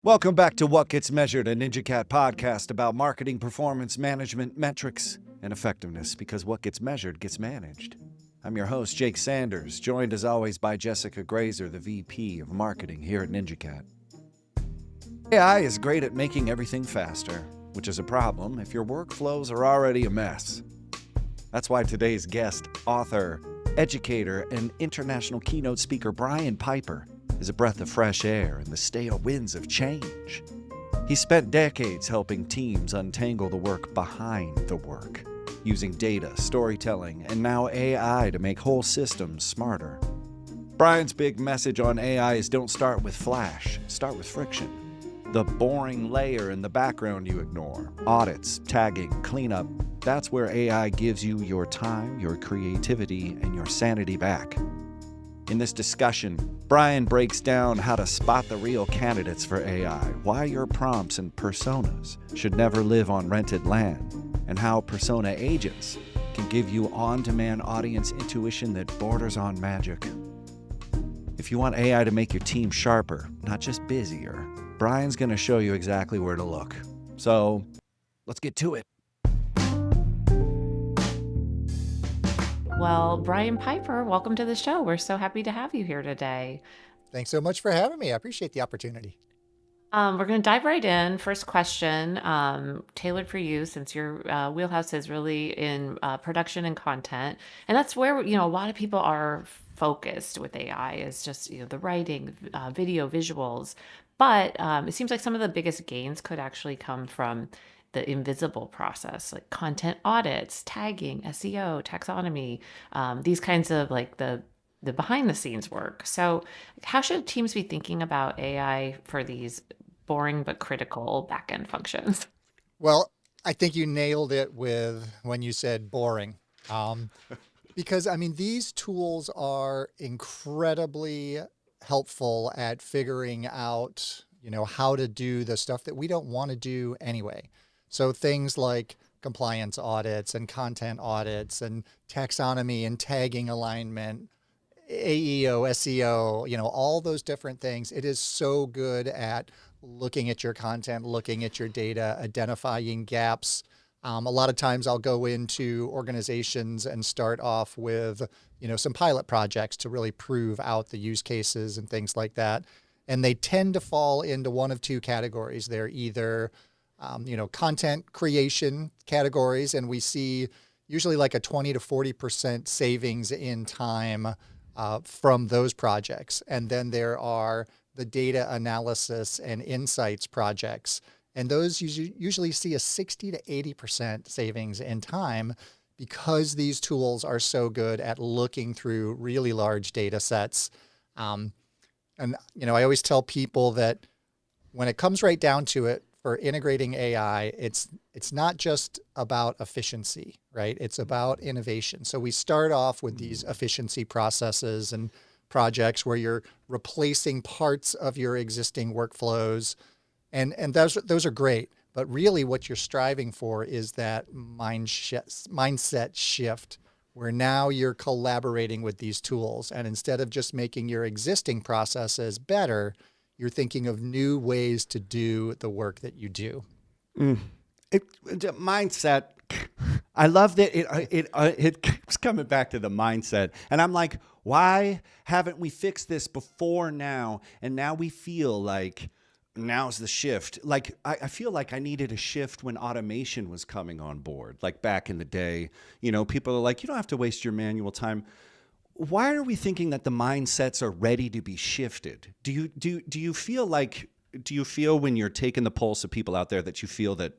Welcome back to What Gets Measured, a NinjaCat podcast about marketing, performance, management, metrics, and effectiveness, because what gets measured gets managed. I'm your host, Jake Sanders, joined as always by Jessica Grazer, the VP of Marketing here at NinjaCat. AI is great at making everything faster, which is a problem if your workflows are already a mess. That's why today's guest, author, educator, and international keynote speaker Brian Piper is a breath of fresh air in the stale winds of change. He spent decades helping teams untangle the work behind the work, using data, storytelling, and now AI to make whole systems smarter. Brian's big message on AI is don't start with flash, start with friction. The boring layer in the background you ignore, audits, tagging, cleanup, that's where AI gives you your time, your creativity, and your sanity back. In this discussion, Brian breaks down how to spot the real candidates for AI, why your prompts and personas should never live on rented land, and how persona agents can give you on-demand audience intuition that borders on magic. If you want AI to make your team sharper, not just busier, Brian's going to show you exactly where to look. So, let's get to it. Well, Brian Piper, welcome to the show. We're so happy to have you here today. Thanks so much for having me. I appreciate the opportunity. We're going to dive right in. First question, tailored for you, since your wheelhouse is really in production and content, and that's where a lot of people are focused with AI. Is just the writing, video, visuals, but it seems like some of the biggest gains could actually come from the invisible process, like content audits, tagging, SEO, taxonomy, these kinds of like the behind the scenes work. So, how should teams be thinking about AI for these boring but critical backend functions? Well, I think you nailed it with when you said boring. Because I mean, these tools are incredibly helpful at figuring out, how to do the stuff that we don't want to do anyway. So things like compliance audits and content audits and taxonomy and tagging alignment, AEO, SEO, all those different things. It is so good at looking at your content, looking at your data, identifying gaps. A lot of times I'll go into organizations and start off with, some pilot projects to really prove out the use cases and things like that. And they tend to fall into one of two categories. They're either, content creation categories, and we see usually like a 20 to 40% savings in time from those projects. And then there are the data analysis and insights projects. And those usually see a 60 to 80% savings in time because these tools are so good at looking through really large data sets. And I always tell people that when it comes right down to it, for integrating AI, it's not just about efficiency, right? It's about innovation. So we start off with these efficiency processes and projects where you're replacing parts of your existing workflows, and those are great. But really, what you're striving for is that mindset shift, where now you're collaborating with these tools, and instead of just making your existing processes better, you're thinking of new ways to do the work that you do. Mindset. I love that it keeps coming back to the mindset. And I'm like, why haven't we fixed this before now? And now we feel like now's the shift. Like, I feel like I needed a shift when automation was coming on board. Like back in the day, people are like, you don't have to waste your manual time. Why are we thinking that the mindsets are ready to be shifted? Do you feel when you're taking the pulse of people out there that you feel that,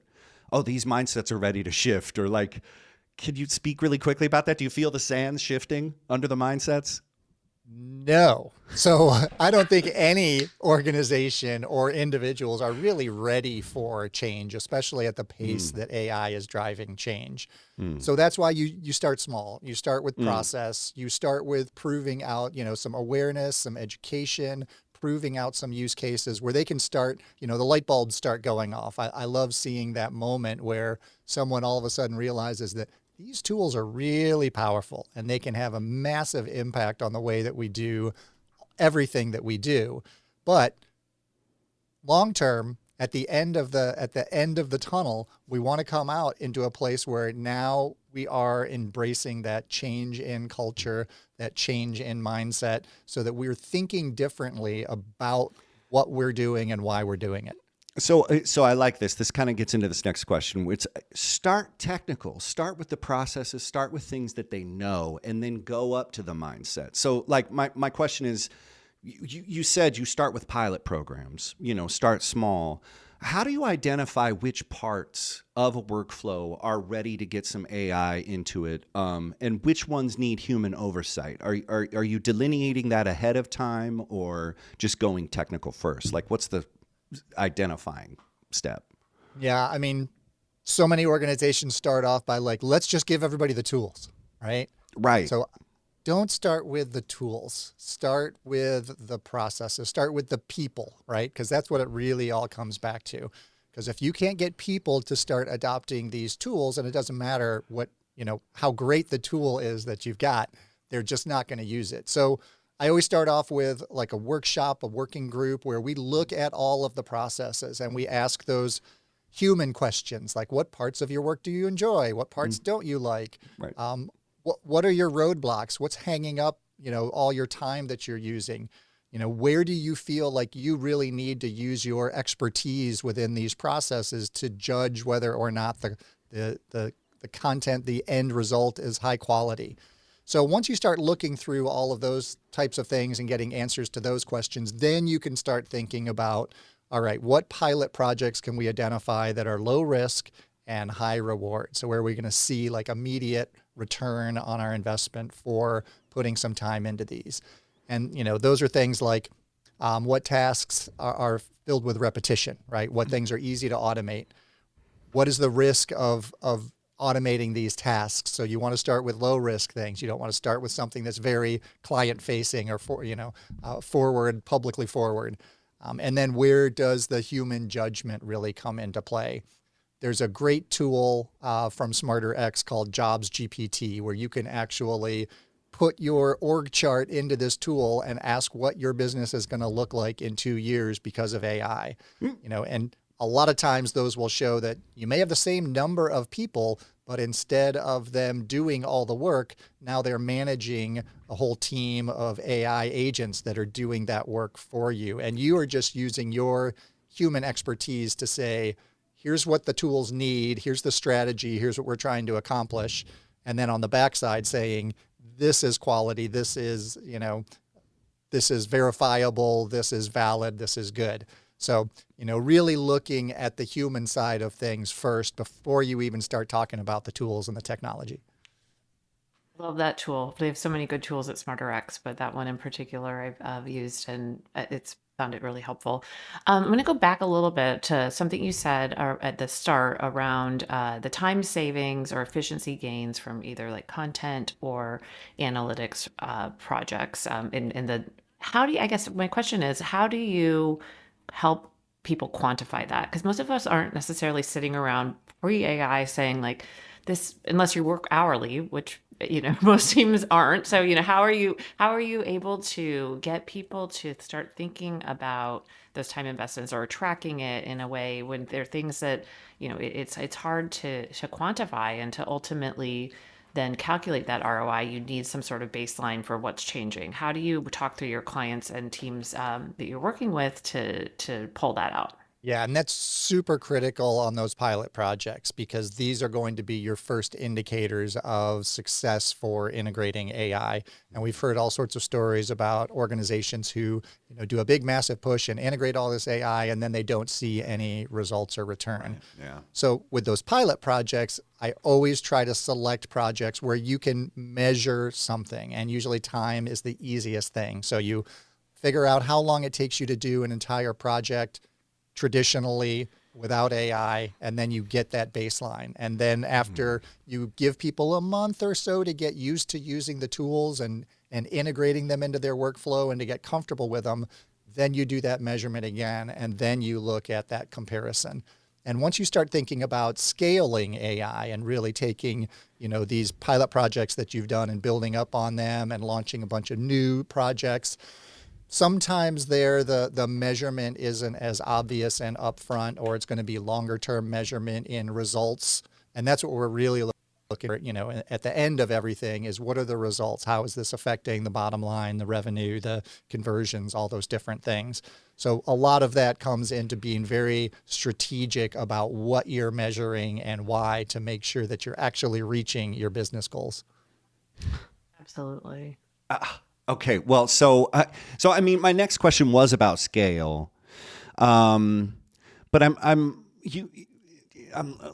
oh, these mindsets are ready to shift? Or like, could you speak really quickly about that? Do you feel the sands shifting under the mindsets? No. So I don't think any organization or individuals are really ready for change, especially at the pace that AI is driving change. So that's why you start small. You start with process. You start with proving out, some awareness, some education, proving out some use cases where they can start, the light bulbs start going off. I love seeing that moment where someone all of a sudden realizes that these tools are really powerful and they can have a massive impact on the way that we do everything that we do. But long term, at the end of the tunnel, we want to come out into a place where now we are embracing that change in culture, that change in mindset, so that we're thinking differently about what we're doing and why we're doing it. So I like this. This kind of gets into this next question. It's start technical. Start with the processes. Start with things that they know, and then go up to the mindset. So, like my question is, you said you start with pilot programs. Start small. How do you identify which parts of a workflow are ready to get some AI into it, and which ones need human oversight? Are you delineating that ahead of time, or just going technical first? Like, what's the identifying step? Yeah, I mean, so many organizations start off by like, let's just give everybody the tools, right? Right. So don't start with the tools. Start with the processes. Start with the people, right? Because that's what it really all comes back to. Because if you can't get people to start adopting these tools, and it doesn't matter how great the tool is that you've got, they're just not going to use it. So I always start off with like a workshop, a working group where we look at all of the processes and we ask those human questions, like what parts of your work do you enjoy? What parts don't you like? Right. What are your roadblocks? What's hanging up, all your time that you're using? Where do you feel like you really need to use your expertise within these processes to judge whether or not the content, the end result is high quality? So once you start looking through all of those types of things and getting answers to those questions, then you can start thinking about, all right, what pilot projects can we identify that are low risk and high reward? So where are we going to see like immediate return on our investment for putting some time into these? And, those are things like what tasks are filled with repetition, right? What things are easy to automate? What is the risk of automating these tasks? So you want to start with low risk things. You don't want to start with something that's very client facing or publicly forward. And then where does the human judgment really come into play? There's a great tool from SmarterX called Jobs GPT, where you can actually put your org chart into this tool and ask what your business is going to look like in 2 years because of AI. And a lot of times those will show that you may have the same number of people, but instead of them doing all the work, now they're managing a whole team of AI agents that are doing that work for you. And you are just using your human expertise to say, here's what the tools need, here's the strategy, here's what we're trying to accomplish. And then on the backside saying, this is quality, this is verifiable, this is valid, this is good. So, really looking at the human side of things first before you even start talking about the tools and the technology. Love that tool. They have so many good tools at SmarterX, but that one in particular I've used, and it's found it really helpful. I'm going to go back a little bit to something you said at the start around the time savings or efficiency gains from either like content or analytics projects. I guess my question is, how do you help people quantify that? Because most of us aren't necessarily sitting around pre-AI saying like this, unless you work hourly, which most teams aren't. So how are you able to get people to start thinking about those time investments or tracking it in a way when there are things that it's hard to quantify and to ultimately then calculate that ROI? You need some sort of baseline for what's changing. How do you talk through your clients and teams that you're working with to pull that out? Yeah, and that's super critical on those pilot projects because these are going to be your first indicators of success for integrating AI. And we've heard all sorts of stories about organizations who do a big, massive push and integrate all this AI, and then they don't see any results or return. Right. Yeah. So with those pilot projects, I always try to select projects where you can measure something, and usually time is the easiest thing. So you figure out how long it takes you to do an entire project traditionally without AI, and then you get that baseline. And then after you give people a month or so to get used to using the tools and integrating them into their workflow and to get comfortable with them, then you do that measurement again, and then you look at that comparison. And once you start thinking about scaling AI and really taking, these pilot projects that you've done and building up on them and launching a bunch of new projects, Sometimes the measurement isn't as obvious and upfront, or it's going to be longer term measurement in results. And that's what we're really looking for, at the end of everything is what are the results? How is this affecting the bottom line, the revenue, the conversions, all those different things. So a lot of that comes into being very strategic about what you're measuring and why to make sure that you're actually reaching your business goals. Absolutely. Okay, well, so I mean, my next question was about scale, but I'm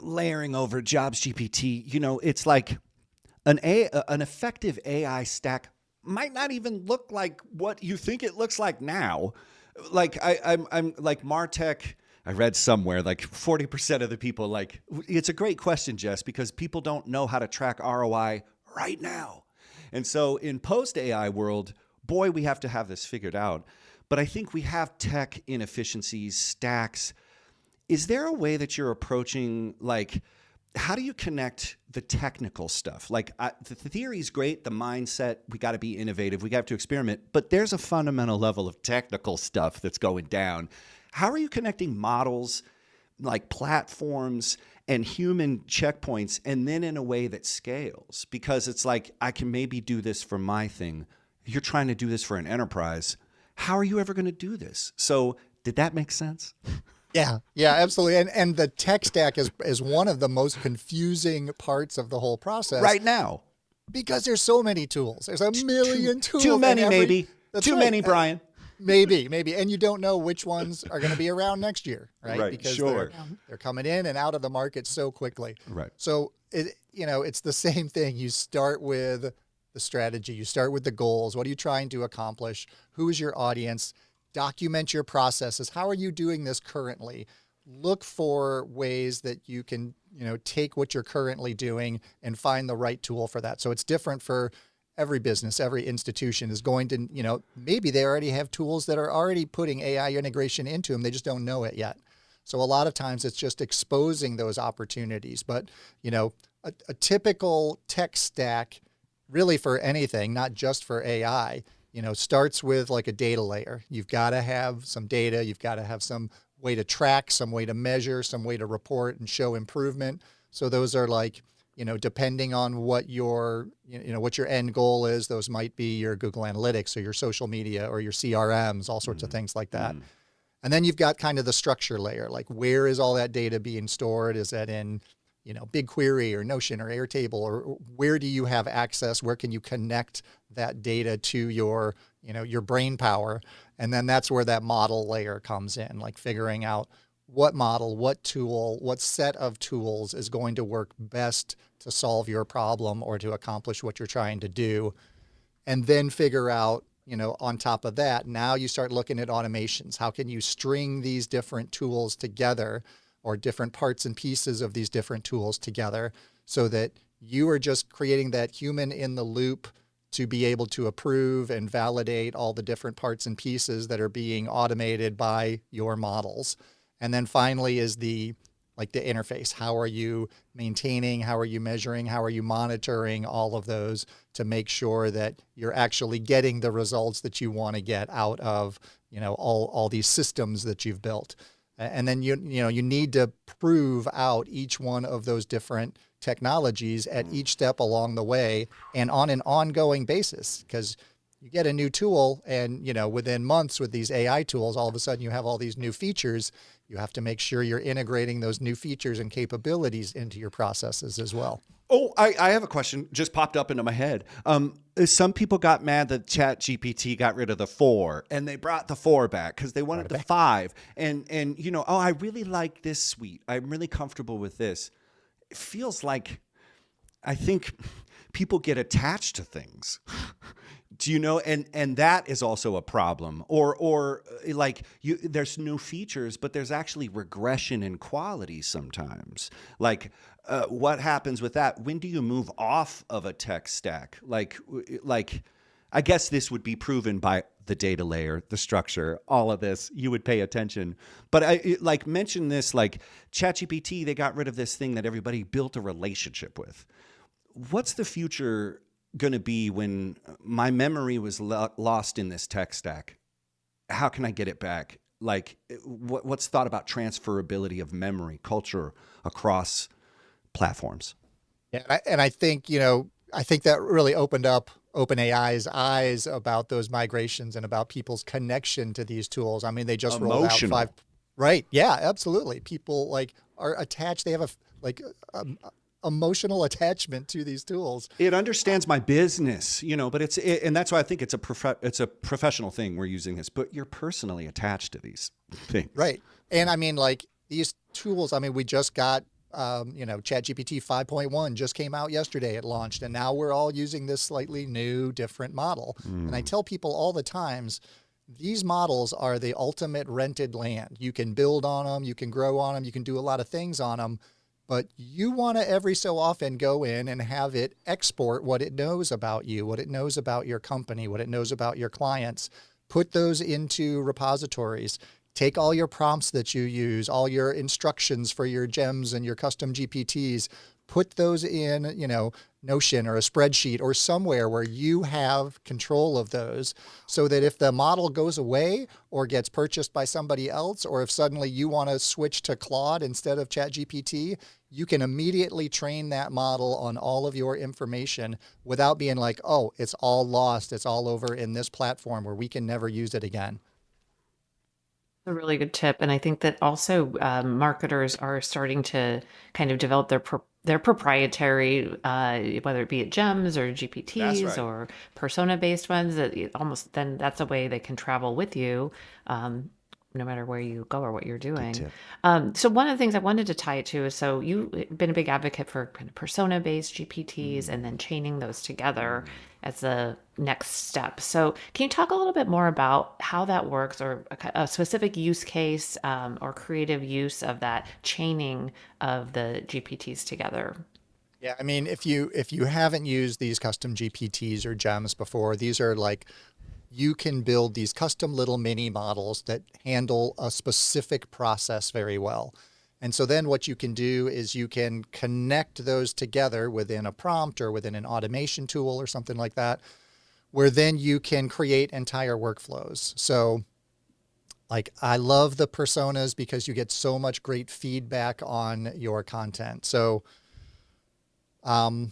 layering over Jobs GPT. It's like an effective AI stack might not even look like what you think it looks like now. Like I'm like Martech. I read somewhere like 40% of the people like. It's a great question, Jess, because people don't know how to track ROI right now. And so in post-AI world, boy, we have to have this figured out. But I think we have tech inefficiencies, stacks. Is there a way that you're approaching, like, how do you connect the technical stuff? Like, the theory is great, the mindset, we got to be innovative, we got to experiment, but there's a fundamental level of technical stuff that's going down. How are you connecting models, like platforms, and human checkpoints, and then in a way that scales? Because it's like, I can maybe do this for my thing. You're trying to do this for an enterprise. How are you ever going to do this? So did that make sense? Yeah, absolutely. And the tech stack is one of the most confusing parts of the whole process. Right now. Because there's so many tools. There's a million tools. Too many, maybe. That's Too right. many, Brian. Maybe. And you don't know which ones are going to be around next year, right? Right, Because sure. they're coming in and out of the market so quickly. Right. So, it's the same thing. You start with the strategy. You start with the goals. What are you trying to accomplish? Who is your audience? Document your processes. How are you doing this currently? Look for ways that you can, take what you're currently doing and find the right tool for that. So it's different for every business. Every institution is going to, maybe they already have tools that are already putting AI integration into them. They just don't know it yet. So a lot of times it's just exposing those opportunities. But, a typical tech stack really for anything, not just for AI, starts with like a data layer. You've got to have some data. You've got to have some way to track, some way to measure, some way to report and show improvement. So those are like, depending on what your end goal is, those might be your Google Analytics or your social media or your CRMs, all sorts of things like that. And then you've got kind of the structure layer, like where is all that data being stored? Is that in, BigQuery or Notion or Airtable, or where do you have access? Where can you connect that data to your brain power? And then that's where that model layer comes in, like figuring out what model, what tool, what set of tools is going to work best to solve your problem or to accomplish what you're trying to do. And then figure out, on top of that, now you start looking at automations. How can you string these different tools together, or different parts and pieces of these different tools together, so that you are just creating that human in the loop to be able to approve and validate all the different parts and pieces that are being automated by your models. And then finally is the interface. How are you maintaining? How are you measuring? How are you monitoring all of those to make sure that you're actually getting the results that you want to get out of, all these systems that you've built? And then you need to prove out each one of those different technologies at each step along the way and on an ongoing basis, because you get a new tool and, within months with these AI tools, all of a sudden you have all these new features. You have to make sure you're integrating those new features and capabilities into your processes as well. Oh, I have a question just popped up into my head. Some people got mad that ChatGPT got rid of the 4 and they brought the 4 back because they wanted the 5. And I really like this suite. I'm really comfortable with this. It feels like, I think people get attached to things. Do you know? And that is also a problem. Or there's new features, but there's actually regression in quality sometimes. Like, what happens with that? When do you move off of a tech stack? Like, I guess this would be proven by the data layer, the structure, all of this. You would pay attention. But I mention this, like ChatGPT, they got rid of this thing that everybody built a relationship with. What's the future going to be when my memory was lost in this tech stack? how can I get it back? Like, what's thought about transferability of memory, culture across platforms? Yeah, and I think, I think that really opened up OpenAI's eyes about those migrations and about people's connection to these tools. I mean, they just rolled out Emotional. 5. Right. Yeah, absolutely. People like are attached. They have emotional attachment to these tools. It understands my business, but and that's why I think it's a professional thing we're using this, but you're personally attached to these things. Right. And I mean, like these tools, I mean, we just got, ChatGPT 5.1 just came out yesterday. It launched, and now we're all using this slightly new, different model. And I tell people all the times, these models are the ultimate rented land. You can build on them, you can grow on them, you can do a lot of things on them, but you want to every so often go in and have it export what it knows about you, what it knows about your company, what it knows about your clients, put those into repositories. Take all your prompts that you use, all your instructions for your gems and your custom GPTs, put those in, Notion or a spreadsheet or somewhere where you have control of those, so that if the model goes away or gets purchased by somebody else, or if suddenly you want to switch to Claude instead of ChatGPT, you can immediately train that model on all of your information without being like, oh, it's all lost. It's all over in this platform where we can never use it again. A really good tip, and I think that also marketers are starting to kind of develop their proprietary, whether it be gems or GPTs right. or persona-based ones. That almost then that's a way they can travel with you, no matter where you go or what you're doing. tip. So one of the things I wanted to tie it to is, so you've been a big advocate for kind of persona-based GPTs and then chaining those together as the next step. So can you talk a little bit more about how that works, or a specific use case or creative use of that chaining of the GPTs together? Yeah, I mean, if you haven't used these custom GPTs or gems before, these are like, you can build these custom little mini models that handle a specific process very well. And so then what you can do is you can connect those together within a prompt or within an automation tool or something like that, where then you can create entire workflows. So like, I love the personas because you get so much great feedback on your content. So I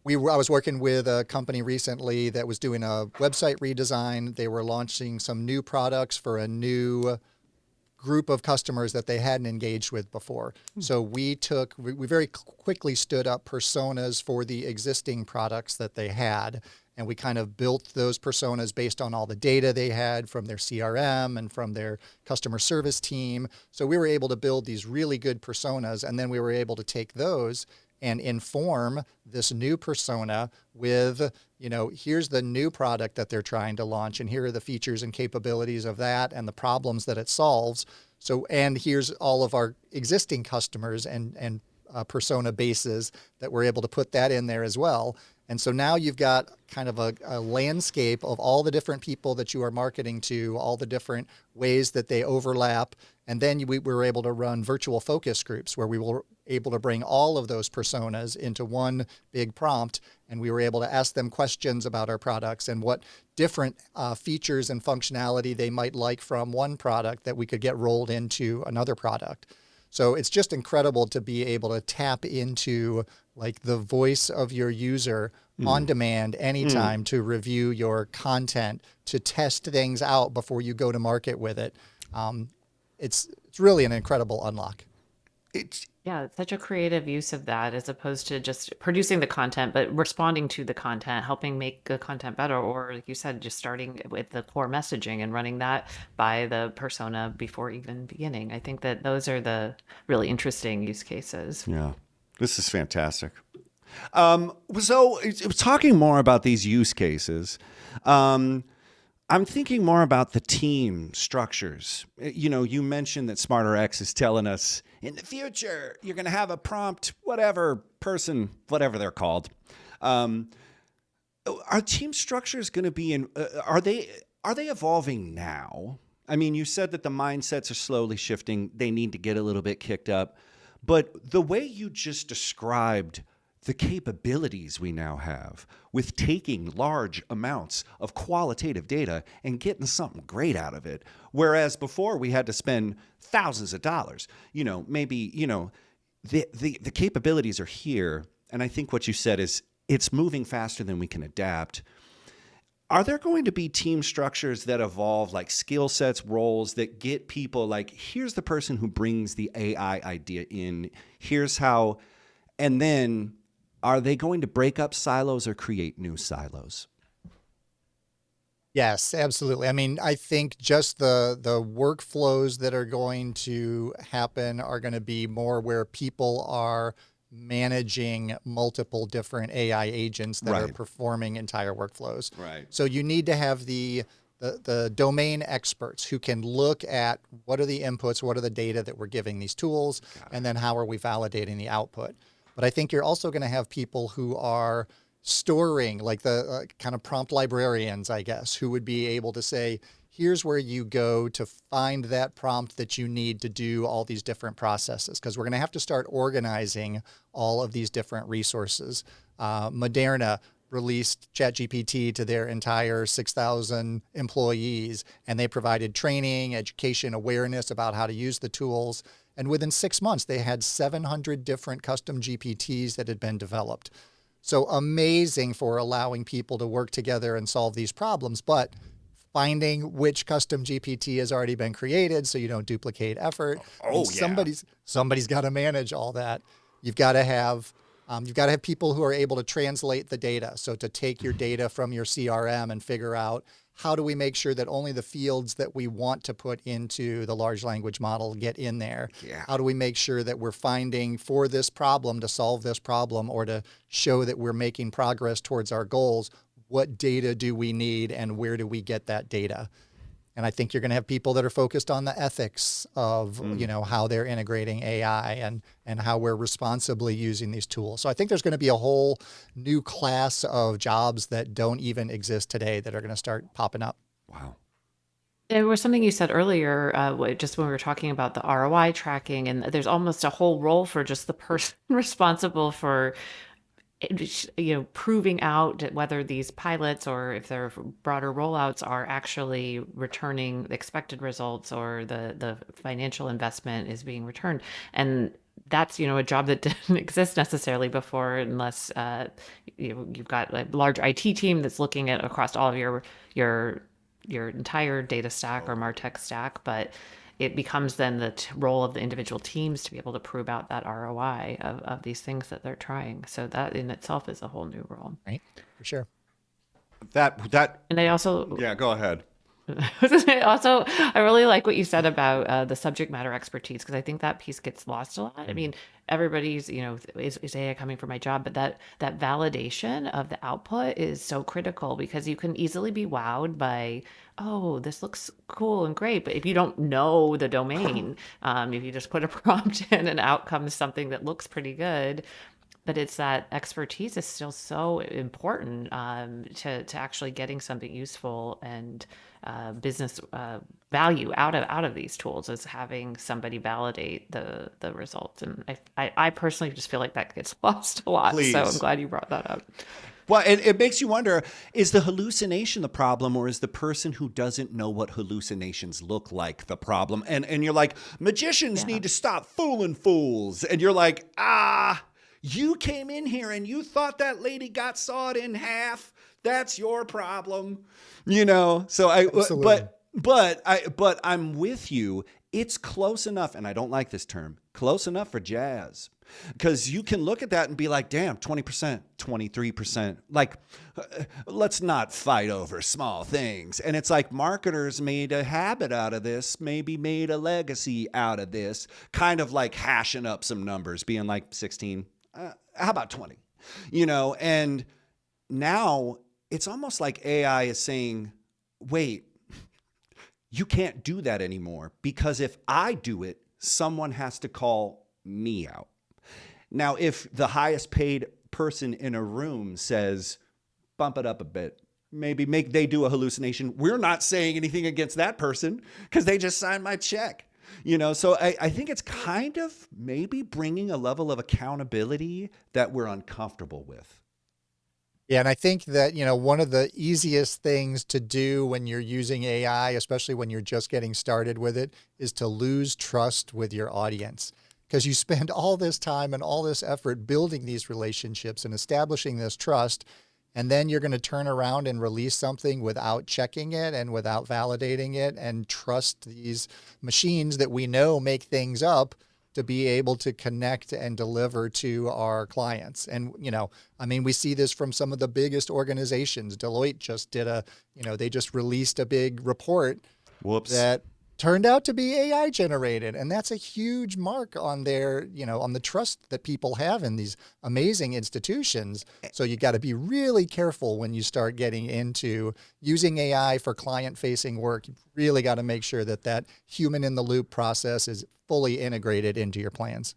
was working with a company recently that was doing a website redesign. They were launching some new products for a new group of customers that they hadn't engaged with before. So we very quickly stood up personas for the existing products that they had. And we kind of built those personas based on all the data they had from their CRM and from their customer service team. So we were able to build these really good personas. And then we were able to take those and inform this new persona with, here's the new product that they're trying to launch, and here are the features and capabilities of that and the problems that it solves. So, and here's all of our existing customers and persona bases that we're able to put that in there as well. And so now you've got kind of a landscape of all the different people that you are marketing to, all the different ways that they overlap. And then we were able to run virtual focus groups where we were able to bring all of those personas into one big prompt. And we were able to ask them questions about our products and what different features and functionality they might like from one product that we could get rolled into another product. So it's just incredible to be able to tap into like the voice of your user on demand anytime to review your content, to test things out before you go to market with it. It's really an incredible unlock. Yeah, it's such a creative use of that, as opposed to just producing the content, but responding to the content, helping make the content better, or like you said, just starting with the core messaging and running that by the persona before even beginning. I think that those are the really interesting use cases. Yeah, this is fantastic. So talking more about these use cases, I'm thinking more about the team structures. You mentioned that SmarterX is telling us in the future, you're going to have a prompt, whatever person, whatever they're called. Are team structures going to be are they evolving now? I mean, you said that the mindsets are slowly shifting. They need to get a little bit kicked up. But the way you just described the capabilities we now have with taking large amounts of qualitative data and getting something great out of it. Whereas before we had to spend thousands of dollars, maybe, the capabilities are here. And I think what you said is it's moving faster than we can adapt. Are there going to be team structures that evolve, like skill sets, roles that get people like, here's the person who brings the AI idea in, here's how, and then are they going to break up silos or create new silos? Yes, absolutely. I mean, I think just the workflows that are going to happen are going to be more where people are managing multiple different AI agents that are Right. performing entire workflows. Right. So you need to have the domain experts who can look at what are the inputs, what are the data that we're giving these tools, and then how are we validating the output. But I think you're also going to have people who are storing, like the kind of prompt librarians, I guess, who would be able to say, here's where you go to find that prompt that you need to do all these different processes, because we're going to have to start organizing all of these different resources. Moderna released ChatGPT to their entire 6,000 employees, and they provided training, education, awareness about how to use the tools. And within 6 months, they had 700 different custom GPTs that had been developed. So amazing for allowing people to work together and solve these problems, but finding which custom GPT has already been created so you don't duplicate effort. Oh, yeah. Somebody's got to manage all that. You've got to have people who are able to translate the data. So to take your data from your CRM and figure out how do we make sure that only the fields that we want to put into the large language model get in there? Yeah. How do we make sure that we're finding for this problem, to solve this problem, or to show that we're making progress towards our goals, what data do we need and where do we get that data? And I think you're going to have people that are focused on the ethics of, how they're integrating AI and how we're responsibly using these tools. So I think there's going to be a whole new class of jobs that don't even exist today that are going to start popping up. Wow. There was something you said earlier, just when we were talking about the ROI tracking, and there's almost a whole role for just the person responsible for proving out whether these pilots or if they're broader rollouts are actually returning the expected results, or the financial investment is being returned. And that's, a job that didn't exist necessarily before, unless you've got a large IT team that's looking at across all of your entire data stack or MarTech stack. But it becomes then the role of the individual teams to be able to prove out that ROI of these things that they're trying. So that in itself is a whole new role. Right, for sure. And I also, Yeah, go ahead. also, I really like what you said about the subject matter expertise, because I think that piece gets lost a lot. I mean, everybody's, is AI coming for my job? But that validation of the output is so critical, because you can easily be wowed by, oh, this looks cool and great. But if you don't know the domain, if you just put a prompt in and out comes something that looks pretty good, but it's that expertise is still so important to actually getting something useful and business value out of these tools, is having somebody validate the results. And I personally just feel like that gets lost a lot. Please. So I'm glad you brought that up. Well, it makes you wonder, is the hallucination the problem, or is the person who doesn't know what hallucinations look like the problem? And you're like, magicians need to stop fooling fools. And you're like, you came in here and you thought that lady got sawed in half. That's your problem. So Absolutely. but I'm with you. It's close enough, and I don't like this term, close enough for jazz. Because you can look at that and be like, damn, 20%, 23%. Like, let's not fight over small things. And it's like marketers made a habit out of this, maybe made a legacy out of this, kind of like hashing up some numbers, being like 16, how about 20? And now it's almost like AI is saying, wait, you can't do that anymore, because if I do it, someone has to call me out. Now, if the highest paid person in a room says, bump it up a bit, maybe they do a hallucination, we're not saying anything against that person because they just signed my check. So I think it's kind of maybe bringing a level of accountability that we're uncomfortable with. Yeah, and I think that, one of the easiest things to do when you're using AI, especially when you're just getting started with it, is to lose trust with your audience. Because you spend all this time and all this effort building these relationships and establishing this trust, and then you're going to turn around and release something without checking it and without validating it and trust these machines that we know make things up to be able to connect and deliver to our clients. And, we see this from some of the biggest organizations. Deloitte just they just released a big report that turned out to be AI generated. And that's a huge mark on their, on the trust that people have in these amazing institutions. So you got to be really careful when you start getting into using AI for client facing work. You really got to make sure that human in the loop process is fully integrated into your plans.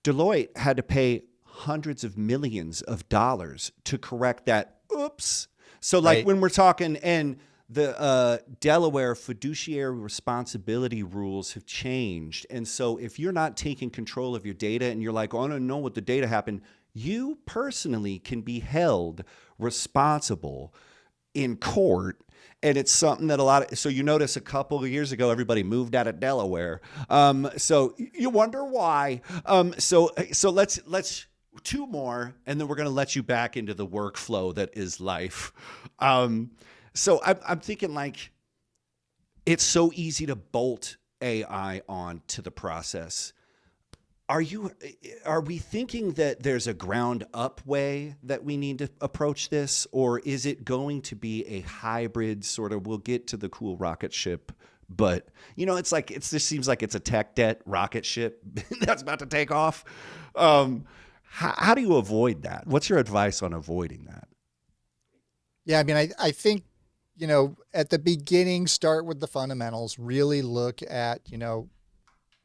Deloitte had to pay hundreds of millions of dollars to correct that. Oops. So Right. when we're talking, and the Delaware fiduciary responsibility rules have changed. And so if you're not taking control of your data and you're like, oh, I don't know what the data happened, you personally can be held responsible in court. And it's something that so you notice a couple of years ago, everybody moved out of Delaware. So you wonder why. So let's two more, and then we're going to let you back into the workflow that is life. So I'm thinking, like, it's so easy to bolt AI on to the process. Are we thinking that there's a ground up way that we need to approach this, or is it going to be a hybrid sort of, we'll get to the cool rocket ship, but it just seems like it's a tech debt rocket ship that's about to take off. How do you avoid that? What's your advice on avoiding that? Yeah, I think, at the beginning, start with the fundamentals, really look at,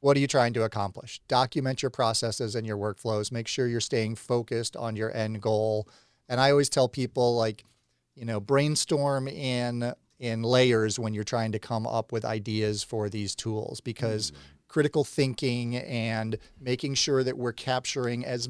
what are you trying to accomplish? Document your processes and your workflows. Make sure you're staying focused on your end goal. And I always tell people, brainstorm in layers when you're trying to come up with ideas for these tools, because critical thinking and making sure that we're capturing as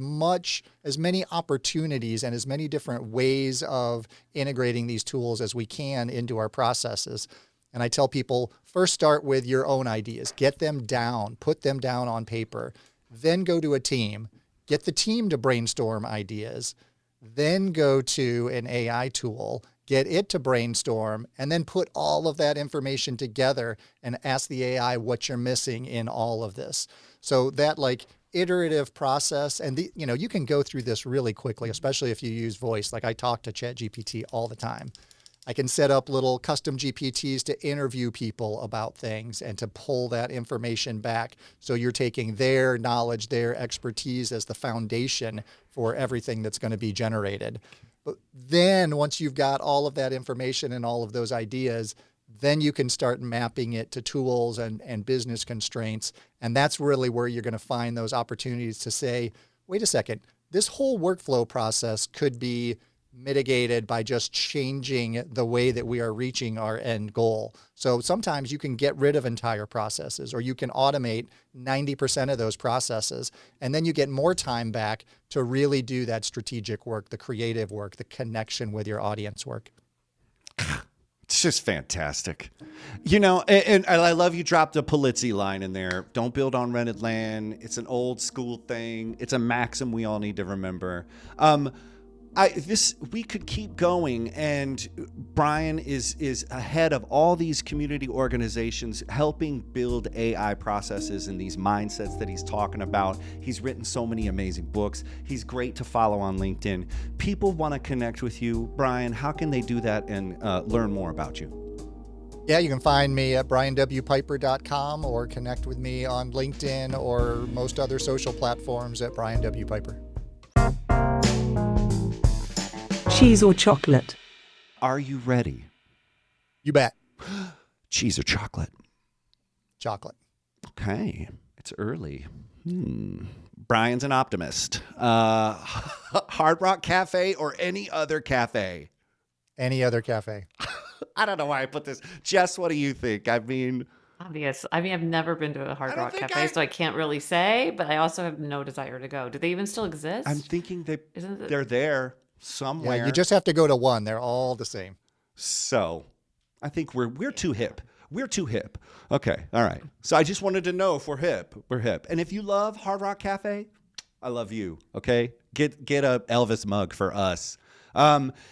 many opportunities and as many different ways of integrating these tools as we can into our processes. And I tell people, first start with your own ideas, get them down, put them down on paper, then go to a team, get the team to brainstorm ideas, then go to an AI tool, get it to brainstorm, and then put all of that information together and ask the AI what you're missing in all of this. So that iterative process, and you can go through this really quickly, especially if you use voice. Like I talk to ChatGPT all the time. I can set up little custom GPTs to interview people about things and to pull that information back. So you're taking their knowledge, their expertise as the foundation for everything that's going to be generated. But then once you've got all of that information and all of those ideas, then you can start mapping it to tools and business constraints. And that's really where you're going to find those opportunities to say, wait a second, this whole workflow process could be mitigated by just changing the way that we are reaching our end goal. So sometimes you can get rid of entire processes, or you can automate 90% of those processes, and then you get more time back to really do that strategic work, the creative work, the connection with your audience work. It's just fantastic. And I love you dropped a Polizzi line in there. Don't build on rented land. It's an old school thing. It's a maxim we all need to remember. We could keep going, and Brian is ahead of all these community organizations helping build AI processes and these mindsets that he's talking about. He's written so many amazing books. He's great to follow on LinkedIn. People want to connect with you, Brian. How can they do that and learn more about you? Yeah, you can find me at brianwpiper.com or connect with me on LinkedIn or most other social platforms at Brian W. Piper. Cheese or chocolate? Are you ready? You bet. Cheese or chocolate? Chocolate. Okay. It's early. Brian's an optimist. Hard Rock Cafe or any other cafe? Any other cafe. I don't know why I put this. Jess, what do you think? Obvious. I mean, I've never been to a Hard I don't Rock think Cafe, so I can't really say, but I also have no desire to go. Do they even still I'm exist? thinking Isn't it? they're there Yeah, somewhere. you just have to go to one. They're all the same. So I think we're too hip. We're too hip. Okay. All right. So I just wanted to know if we're hip. We're hip. And if you love Hard Rock Cafe, I love you. Okay. Get a Elvis mug for us.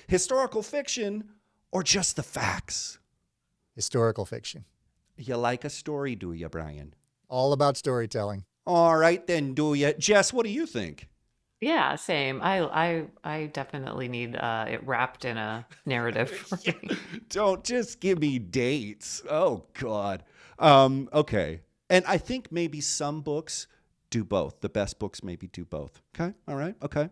Historical fiction or just the facts? Historical fiction. You like a story, do you, Brian? All about storytelling. All right, then, do you? Jess, what do you think? Yeah, same. I definitely need it wrapped in a narrative for me. Don't just give me dates. Oh, God. Okay. And I think maybe some books do both. The best books maybe do both. Okay. All right. Okay.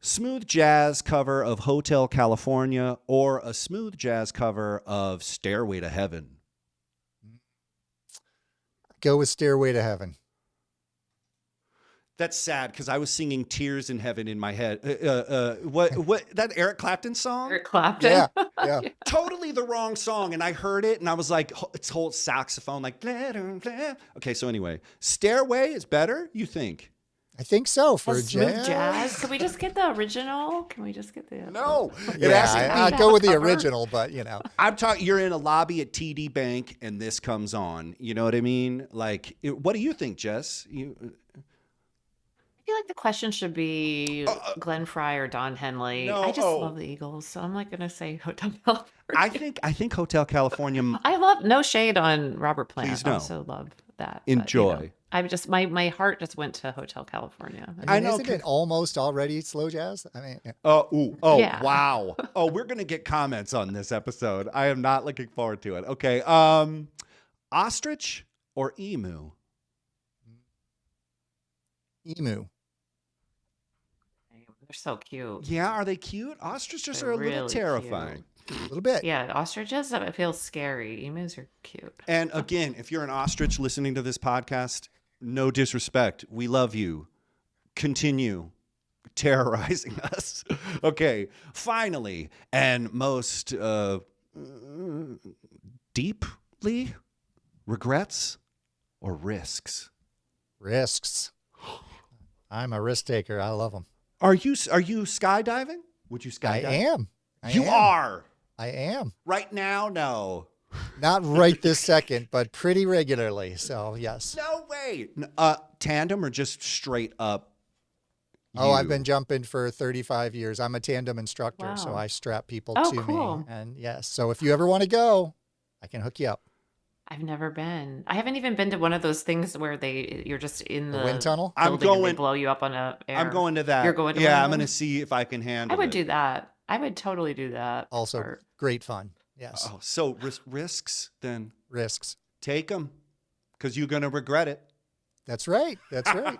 Smooth jazz cover of Hotel California or a smooth jazz cover of Stairway to Heaven? Go with Stairway to Heaven. That's sad because I was singing Tears in Heaven in my head. What that Eric Clapton song? Eric Clapton. Yeah, yeah. Totally the wrong song. And I heard it and I was like, it's whole saxophone, like, blah, blah, blah. Okay, so anyway, Stairway is better, you think? I think so for A smooth jazz. jazz. Can we just get the original? Can we just get the No. It Yeah, has to be. I'd go with the cover. original, but you know. I'm talking, you're in a lobby at TD Bank and this comes on. You know what I mean? Like, what do you think, Jess? I feel like the question should be Glenn Fry or Don Henley. no, I just oh. love the Eagles, so I'm like gonna say Hotel California. I think Hotel California. I love no shade on Robert Plant. Please, I no. also love that. Enjoy. I'm just my heart just went to Hotel California. I mean, know, isn't it almost already slow jazz? I mean, yeah. Yeah. Wow. Oh, we're gonna get comments on this episode. I am not looking forward to it. Okay. Ostrich or emu? Emu. They're so cute. Yeah, are they cute? Ostriches They're are a little really terrifying. A little bit. Yeah, ostriches, it feels scary. Emus are cute. And again, if you're an ostrich listening to this podcast, no disrespect. We love you. Continue terrorizing us. Okay. Finally, and most deeply, regrets or risks? Risks. I'm a risk taker. I love them. Are you skydiving? Would you I skydive? am. You are. I am. Right now, no. Not right this second, but pretty regularly. So, yes. No way. Tandem or just straight up? Oh, I've you? been jumping for 35 years. I'm a tandem instructor, so Wow. I strap people Oh, to cool. me. And yes, so if you ever want to go, I can hook you up. I've never been. I haven't even been to one of those things where you're just in The the wind tunnel? I'm building and they going- blow you up on a air. I'm going to that. You're going to Yeah, one of I'm going to those? see if I can handle I would it. do that. I would totally do that. Also, part. great fun. Yes. Oh, so risks, then Risks. take them because you're going to regret it. That's right. That's right.